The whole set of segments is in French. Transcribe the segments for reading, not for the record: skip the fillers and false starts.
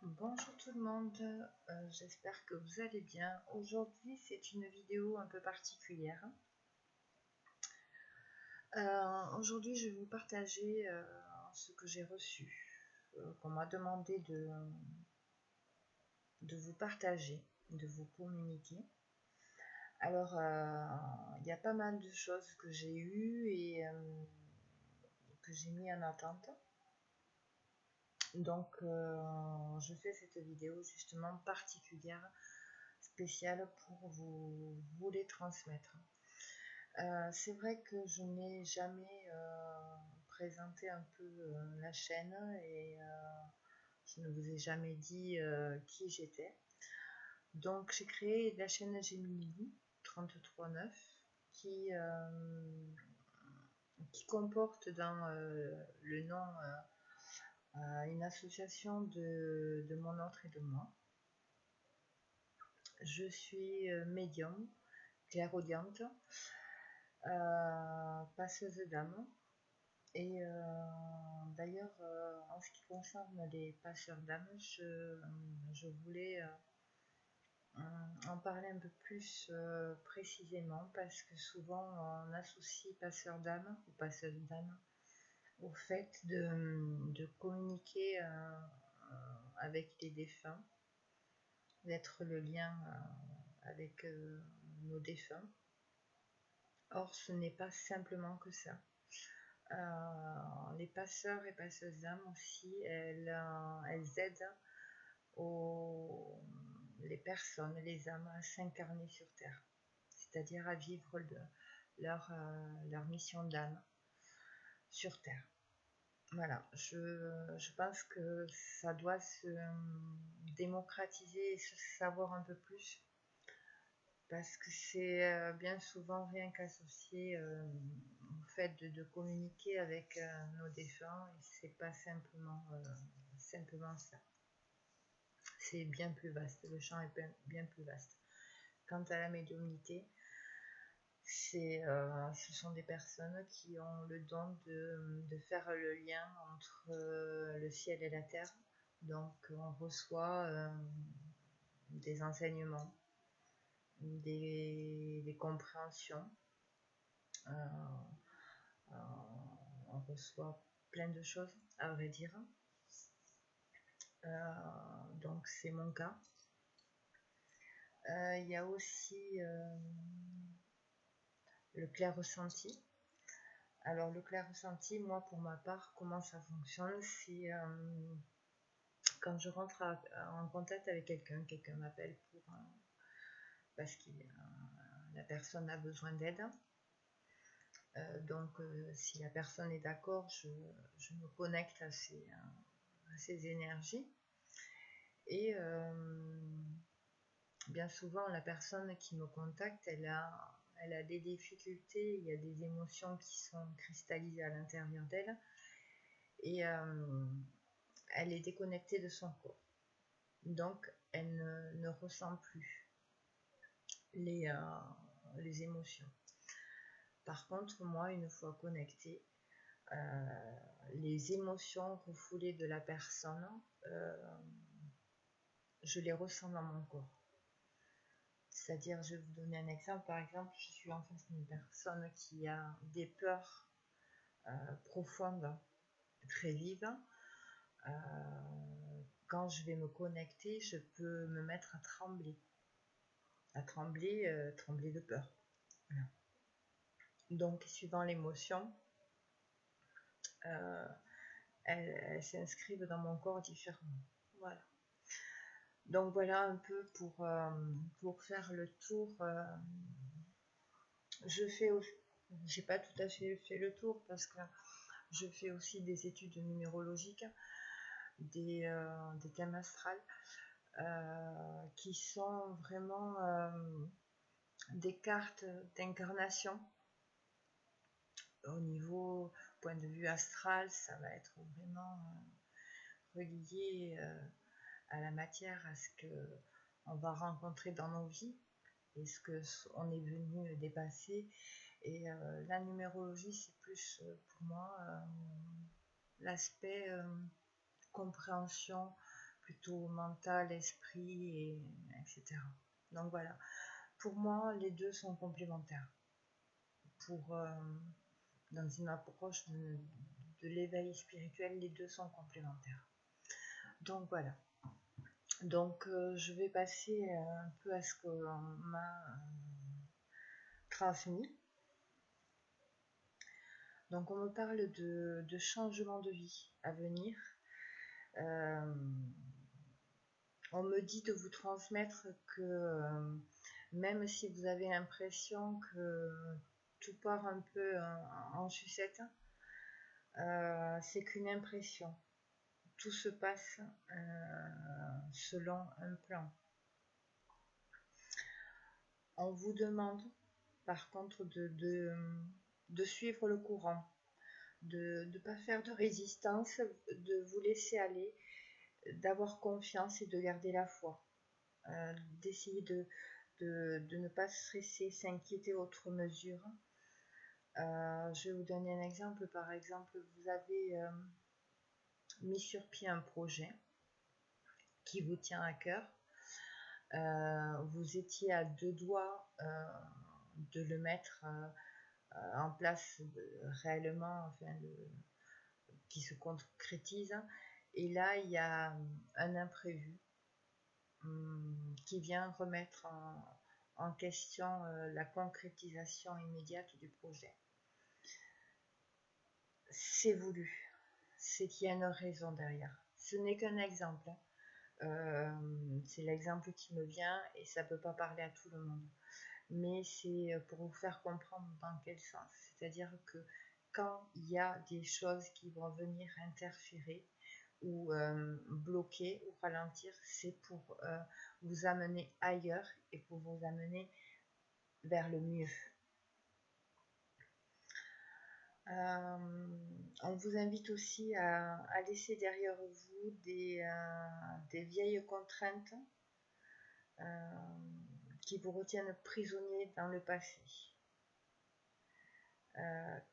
Bonjour tout le monde, j'espère que vous allez bien. Aujourd'hui c'est une vidéo un peu particulière. Aujourd'hui je vais vous partager ce que j'ai reçu, qu'on m'a demandé de vous partager, de vous communiquer. Alors il y a pas mal de choses que j'ai eues et que j'ai mis en attente. Donc je fais cette vidéo justement particulière, spéciale pour vous les transmettre. C'est vrai que je n'ai jamais présenté un peu la chaîne et je ne vous ai jamais dit qui j'étais. Donc j'ai créé la chaîne Gemini 339 qui, qui comporte dans le nom une association de mon autre et de moi. Je suis médium, clairaudiente, passeuse d'âme. Et d'ailleurs, en ce qui concerne les passeurs d'âme, je voulais en parler un peu plus précisément parce que souvent on associe passeur d'âme ou passeuse d'âme au fait de communiquer avec les défunts, d'être le lien avec nos défunts. Or, ce n'est pas simplement que ça. Les passeurs et passeuses d'âme aussi, elles aident les personnes, les âmes à s'incarner sur Terre, c'est-à-dire à vivre leur mission d'âme sur Terre. Voilà, je pense que ça doit se démocratiser et se savoir un peu plus, parce que c'est bien souvent rien qu'associé au fait de communiquer avec nos défunts, et c'est pas simplement ça. C'est bien plus vaste, le champ est bien plus vaste. Quant à la médiumnité, ce sont des personnes qui ont le don de faire le lien entre le ciel et la terre. Donc on reçoit des enseignements, des compréhensions, on reçoit plein de choses, à vrai dire. Donc c'est mon cas. Il y a aussi le clair ressenti. Alors le clair ressenti, moi pour ma part, comment ça fonctionne, c'est quand je rentre en contact avec quelqu'un m'appelle parce que la personne a besoin d'aide. Donc si la personne est d'accord, je me connecte à ces énergies. Et bien souvent, la personne qui me contacte, elle a des difficultés, il y a des émotions qui sont cristallisées à l'intérieur d'elle, et elle est déconnectée de son corps. Donc, elle ne ressent plus les émotions. Par contre, moi, une fois connectée, les émotions refoulées de la personne, je les ressens dans mon corps. C'est-à-dire, je vais vous donner un exemple. Par exemple, je suis en face d'une personne qui a des peurs profondes, très vives. Quand je vais me connecter, je peux me mettre à trembler de peur. Voilà. Donc, suivant l'émotion, elles s'inscrivent dans mon corps différemment. Voilà. Donc voilà un peu pour faire le tour. J'ai pas tout à fait fait le tour parce que je fais aussi des études numérologiques, des thèmes astrales, qui sont vraiment des cartes d'incarnation. Au niveau point de vue astral, ça va être vraiment relié à la matière, à ce qu'on va rencontrer dans nos vies et ce qu'on est venu dépasser. Et la numérologie, c'est plus pour moi l'aspect compréhension plutôt mental, esprit, etc. Donc voilà, pour moi, les deux sont complémentaires. Dans une approche de l'éveil spirituel, les deux sont complémentaires. Donc voilà. Donc je vais passer un peu à ce qu'on m'a transmis. Donc on me parle de changement de vie à venir. On me dit de vous transmettre que même si vous avez l'impression que tout part un peu en sucette, c'est qu'une impression. Tout se passe selon un plan. On vous demande par contre de suivre le courant, de ne pas faire de résistance, de vous laisser aller, d'avoir confiance et de garder la foi, d'essayer de ne pas stresser, s'inquiéter outre mesure. Je vais vous donner un exemple. Par exemple, vous avez mis sur pied un projet qui vous tient à cœur. Vous étiez à 2 doigts de le mettre en place réellement, enfin, qui se concrétise. Et là, il y a un imprévu qui vient remettre en question la concrétisation immédiate du projet. C'est voulu, c'est qu'il y a une raison derrière. Ce n'est qu'un exemple. C'est l'exemple qui me vient et ça ne peut pas parler à tout le monde. Mais c'est pour vous faire comprendre dans quel sens. C'est-à-dire que quand il y a des choses qui vont venir interférer ou bloquer ou ralentir, c'est pour vous amener ailleurs et pour vous amener vers le mieux. On vous invite aussi à laisser derrière vous des vieilles contraintes qui vous retiennent prisonnier dans le passé.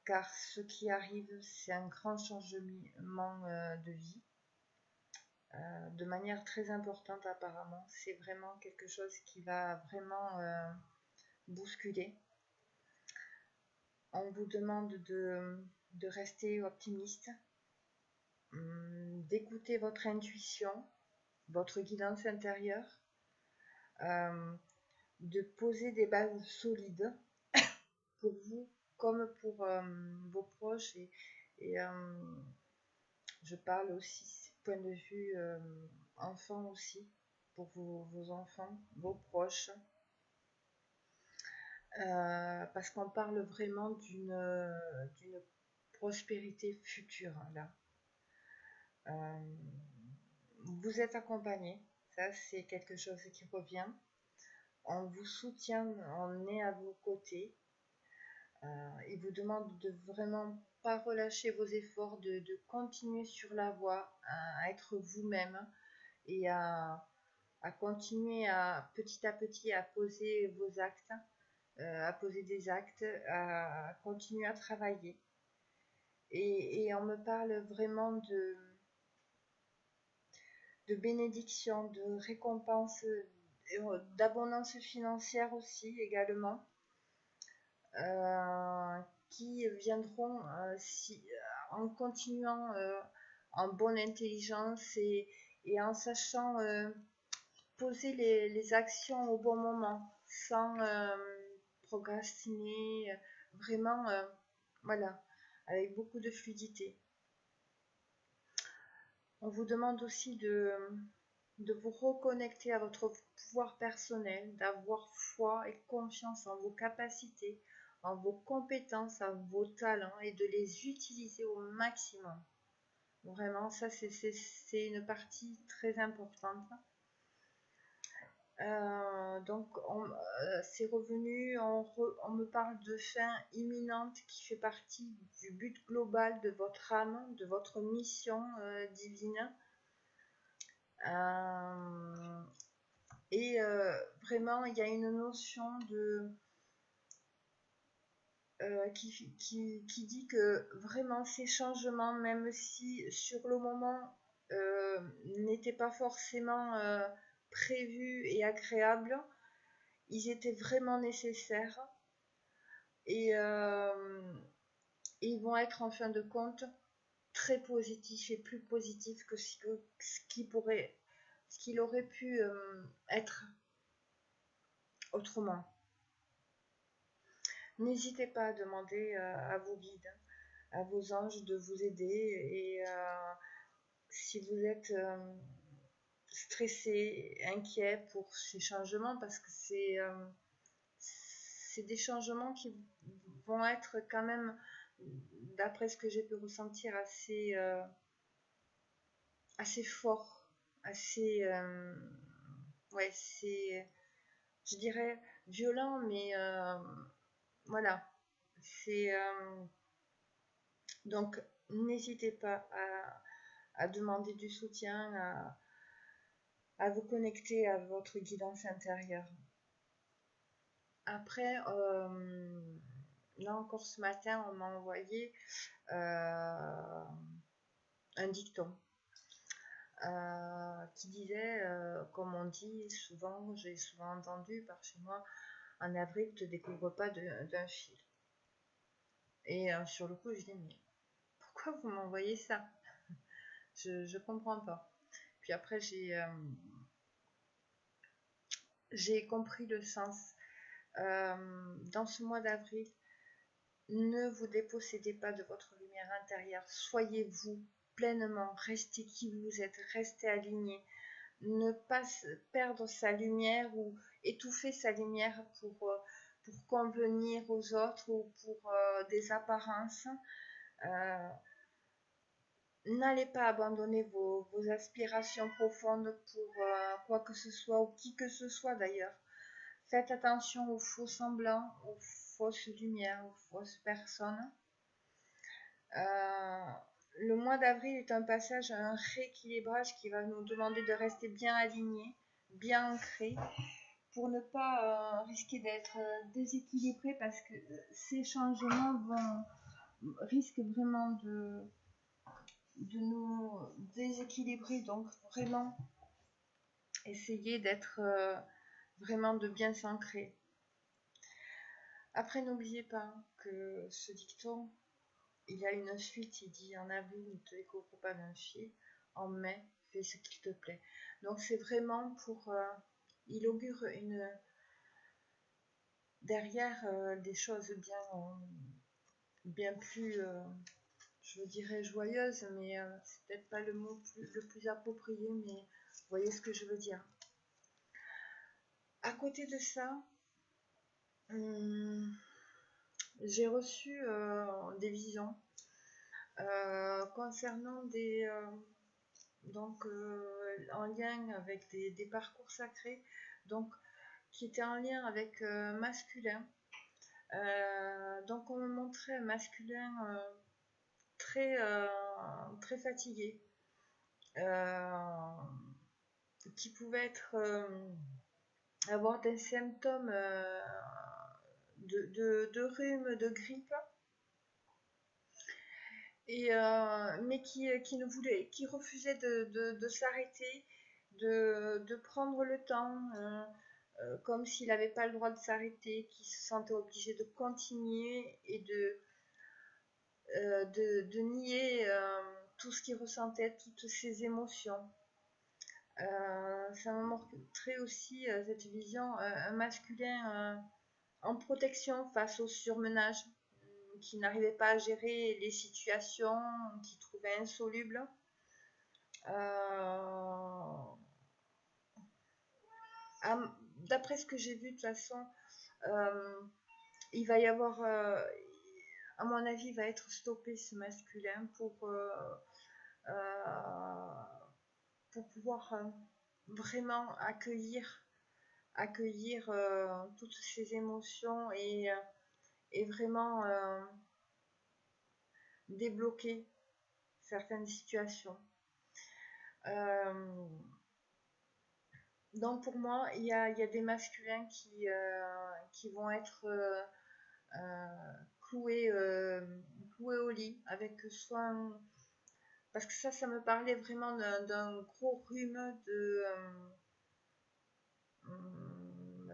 Car ce qui arrive, c'est un grand changement de vie, de manière très importante apparemment. C'est vraiment quelque chose qui va vraiment bousculer. On vous demande de rester optimiste, d'écouter votre intuition, votre guidance intérieure, de poser des bases solides pour vous comme pour vos proches et je parle aussi point de vue enfant aussi, pour vos enfants, vos proches, parce qu'on parle vraiment d'une prospérité future là. Vous êtes accompagné, ça c'est quelque chose qui revient. On vous soutient, on est à vos côtés. Il vous demande de vraiment pas relâcher vos efforts, de continuer sur la voie, à être vous-même et à continuer petit à petit à poser vos actes, à poser des actes, à continuer à travailler. Et on me parle vraiment de bénédiction, de récompense, d'abondance financière aussi également, qui viendront en continuant en bonne intelligence et en sachant poser les actions au bon moment, sans procrastiner, vraiment, voilà, avec beaucoup de fluidité. On vous demande aussi de vous reconnecter à votre pouvoir personnel, d'avoir foi et confiance en vos capacités, en vos compétences, en vos talents et de les utiliser au maximum. Vraiment, ça c'est une partie très importante. Donc c'est revenu, on me parle de fin imminente qui fait partie du but global de votre âme, de votre mission divine. Et vraiment il y a une notion de qui dit que vraiment ces changements, même si sur le moment n'étaient pas forcément prévus et agréables. Ils étaient vraiment nécessaires et ils vont être en fin de compte très positifs et plus positifs que ce qu'il aurait pu être autrement. N'hésitez pas à demander à vos guides, à vos anges de vous aider, et si vous êtes stressé, inquiet pour ces changements, parce que c'est des changements qui vont être quand même, d'après ce que j'ai pu ressentir, assez forts, assez, ouais, c'est, je dirais, violent, mais voilà, c'est donc n'hésitez pas à demander du soutien, à vous connecter à votre guidance intérieure. Après, là encore ce matin, on m'a envoyé un dicton qui disait, comme on dit souvent, j'ai souvent entendu par chez moi, en avril, ne te découvre pas d'un fil. Et sur le coup, je dis, mais pourquoi vous m'envoyez ça? Je comprends pas. Puis après, j'ai compris le sens. Dans ce mois d'avril, ne vous dépossédez pas de votre lumière intérieure. Soyez vous pleinement, restez qui vous êtes, restez aligné. Ne pas perdre sa lumière ou étouffer sa lumière pour convenir aux autres ou pour des apparences. N'allez pas abandonner vos aspirations profondes pour quoi que ce soit, ou qui que ce soit d'ailleurs. Faites attention aux faux semblants, aux fausses lumières, aux fausses personnes. Le mois d'avril est un passage à un rééquilibrage qui va nous demander de rester bien alignés, bien ancrés, pour ne pas risquer d'être déséquilibrés, parce que ces changements risquent vraiment de nous déséquilibrer. Donc vraiment essayer d'être vraiment de bien s'ancrer. Après, n'oubliez pas que ce dicton, il y a une suite. Il dit en avril, ne te découvre pas d'un fil, en mai, fais ce qu'il te plaît. Donc c'est vraiment pour il augure derrière des choses bien plus je dirais joyeuse, mais c'est peut-être pas le mot le plus approprié, mais vous voyez ce que je veux dire. À côté de ça, j'ai reçu des visions concernant donc en lien avec des parcours sacrés, donc qui étaient en lien avec masculin. Donc on me montrait un masculin très fatigué, qui pouvait avoir des symptômes de rhume, de grippe, et mais qui refusait de s'arrêter, de prendre le temps, comme s'il n'avait pas le droit de s'arrêter, qui se sentait obligé de continuer et de nier tout ce qu'il ressentait, toutes ses émotions. Ça m'a montré aussi cette vision, un masculin en protection face au surmenage, qui n'arrivait pas à gérer les situations, qui trouvait insolubles. D'après ce que j'ai vu, de toute façon, il va y avoir, à mon avis, il va être stoppé ce masculin pour pouvoir vraiment accueillir toutes ces émotions et vraiment débloquer certaines situations. Donc pour moi, il y a des masculins qui vont être cloués au lit, avec soit parce que ça me parlait vraiment d'un gros rhume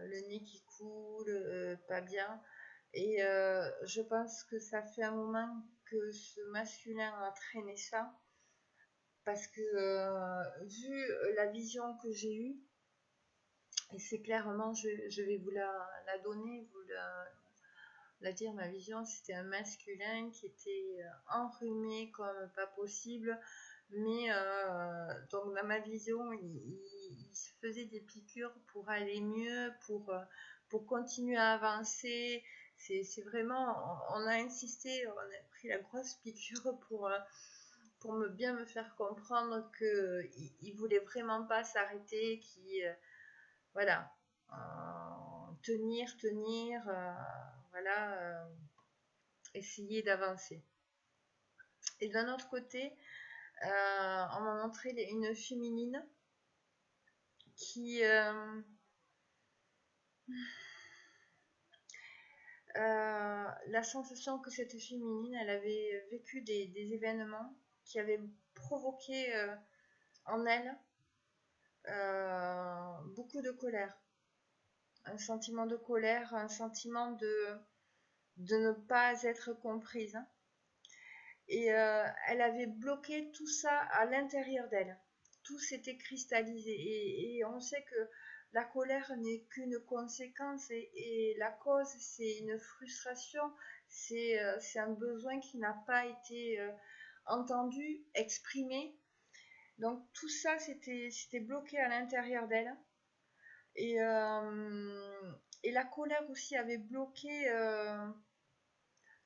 le nez qui coule, pas bien. Et je pense que ça fait un moment que ce masculin a traîné ça, parce que vu la vision que j'ai eue, et c'est clairement, je vais vous la donner, vous la dire, ma vision, c'était un masculin qui était enrhumé comme pas possible, mais donc dans ma vision, il se faisait des piqûres pour aller mieux, pour continuer à avancer. C'est vraiment, on a insisté, on a pris la grosse piqûre pour bien me faire comprendre qu'il ne voulait vraiment pas s'arrêter, voilà, tenir, voilà, essayer d'avancer. Et d'un autre côté, on m'a montré une féminine qui la sensation que cette féminine, elle avait vécu des événements qui avaient provoqué en elle beaucoup de colère, un sentiment de colère, un sentiment de ne pas être comprise. Et elle avait bloqué tout ça à l'intérieur d'elle. Tout s'était cristallisé. Et on sait que la colère n'est qu'une conséquence et la cause, c'est une frustration, c'est un besoin qui n'a pas été entendu, exprimé. Donc tout ça, c'était bloqué à l'intérieur d'elle. Et, et la colère aussi avait bloqué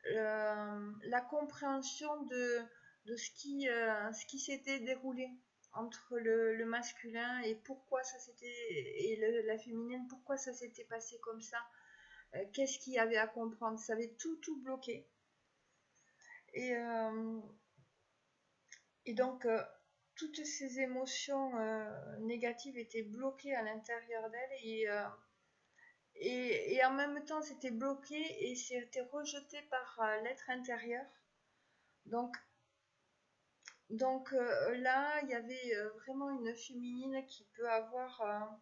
la compréhension de ce qui s'était déroulé entre le masculin et pourquoi ça s'était et la féminine, pourquoi ça s'était passé comme ça, qu'est-ce qu'il y avait à comprendre, ça avait tout bloqué. Et, et donc toutes ces émotions négatives étaient bloquées à l'intérieur d'elle et en même temps c'était bloqué et c'était rejeté par l'être intérieur. Donc là, il y avait vraiment une féminine qui peut avoir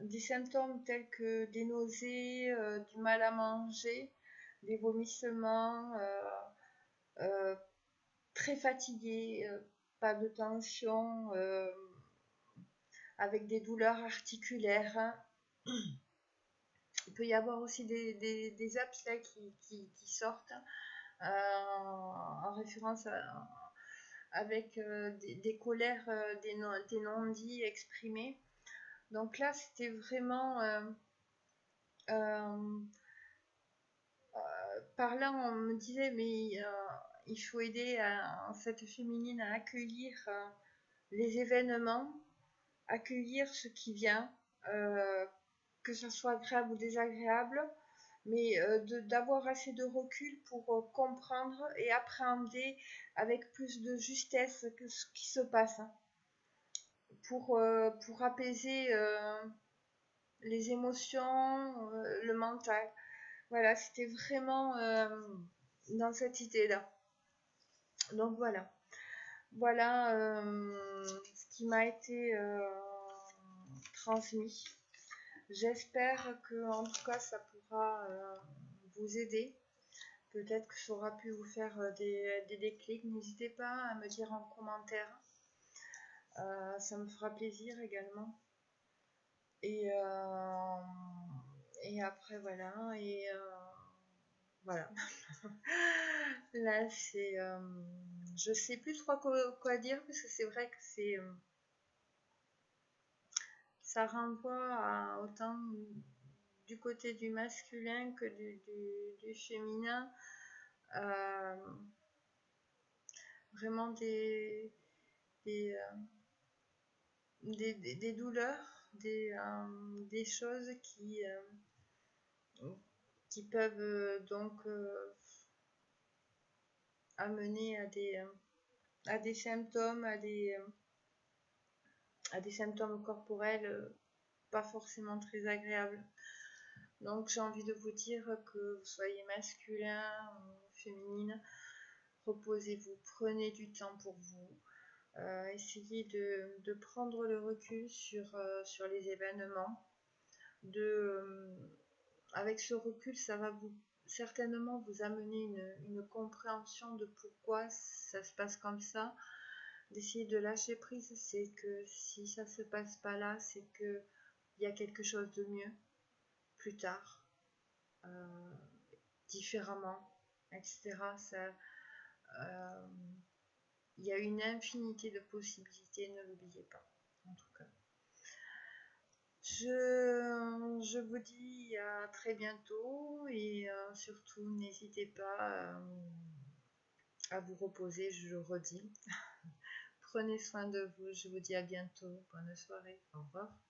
des symptômes tels que des nausées, du mal à manger, des vomissements, euh, très fatiguée, pas de tension, avec des douleurs articulaires, hein. Il peut y avoir aussi des apps là, qui sortent en référence avec des colères, des non-dits exprimés. Donc là, c'était vraiment euh, par là, on me disait, mais il faut aider cette féminine à accueillir les événements, accueillir ce qui vient, que ce soit agréable ou désagréable, mais d'avoir assez de recul pour comprendre et appréhender avec plus de justesse que ce qui se passe, hein, pour apaiser les émotions, le mental. Voilà, c'était vraiment dans cette idée-là. Donc voilà ce qui m'a été transmis. J'espère que en tout cas ça pourra vous aider. Peut-être que ça aura pu vous faire des déclics. N'hésitez pas à me dire en commentaire. Ça me fera plaisir également. Et, et après voilà. Et voilà. Là c'est... je sais plus trop quoi dire parce que c'est vrai que c'est... ça renvoie à autant du côté du masculin que du féminin. Vraiment des, des douleurs, des choses qui peuvent donc amener à des symptômes, à des symptômes corporels pas forcément très agréables. Donc j'ai envie de vous dire que vous soyez masculin ou féminine, reposez-vous, prenez du temps pour vous, essayez de prendre le recul sur les événements, avec ce recul, ça va certainement vous amener une compréhension de pourquoi ça se passe comme ça, d'essayer de lâcher prise, c'est que si ça se passe pas là, c'est que il y a quelque chose de mieux plus tard, euh, différemment, etc. Euh, il y a une infinité de possibilités, ne l'oubliez pas, en tout cas. Je vous dis à très bientôt et surtout n'hésitez pas à vous reposer, je le redis. Prenez soin de vous, je vous dis à bientôt. Bonne soirée, au revoir.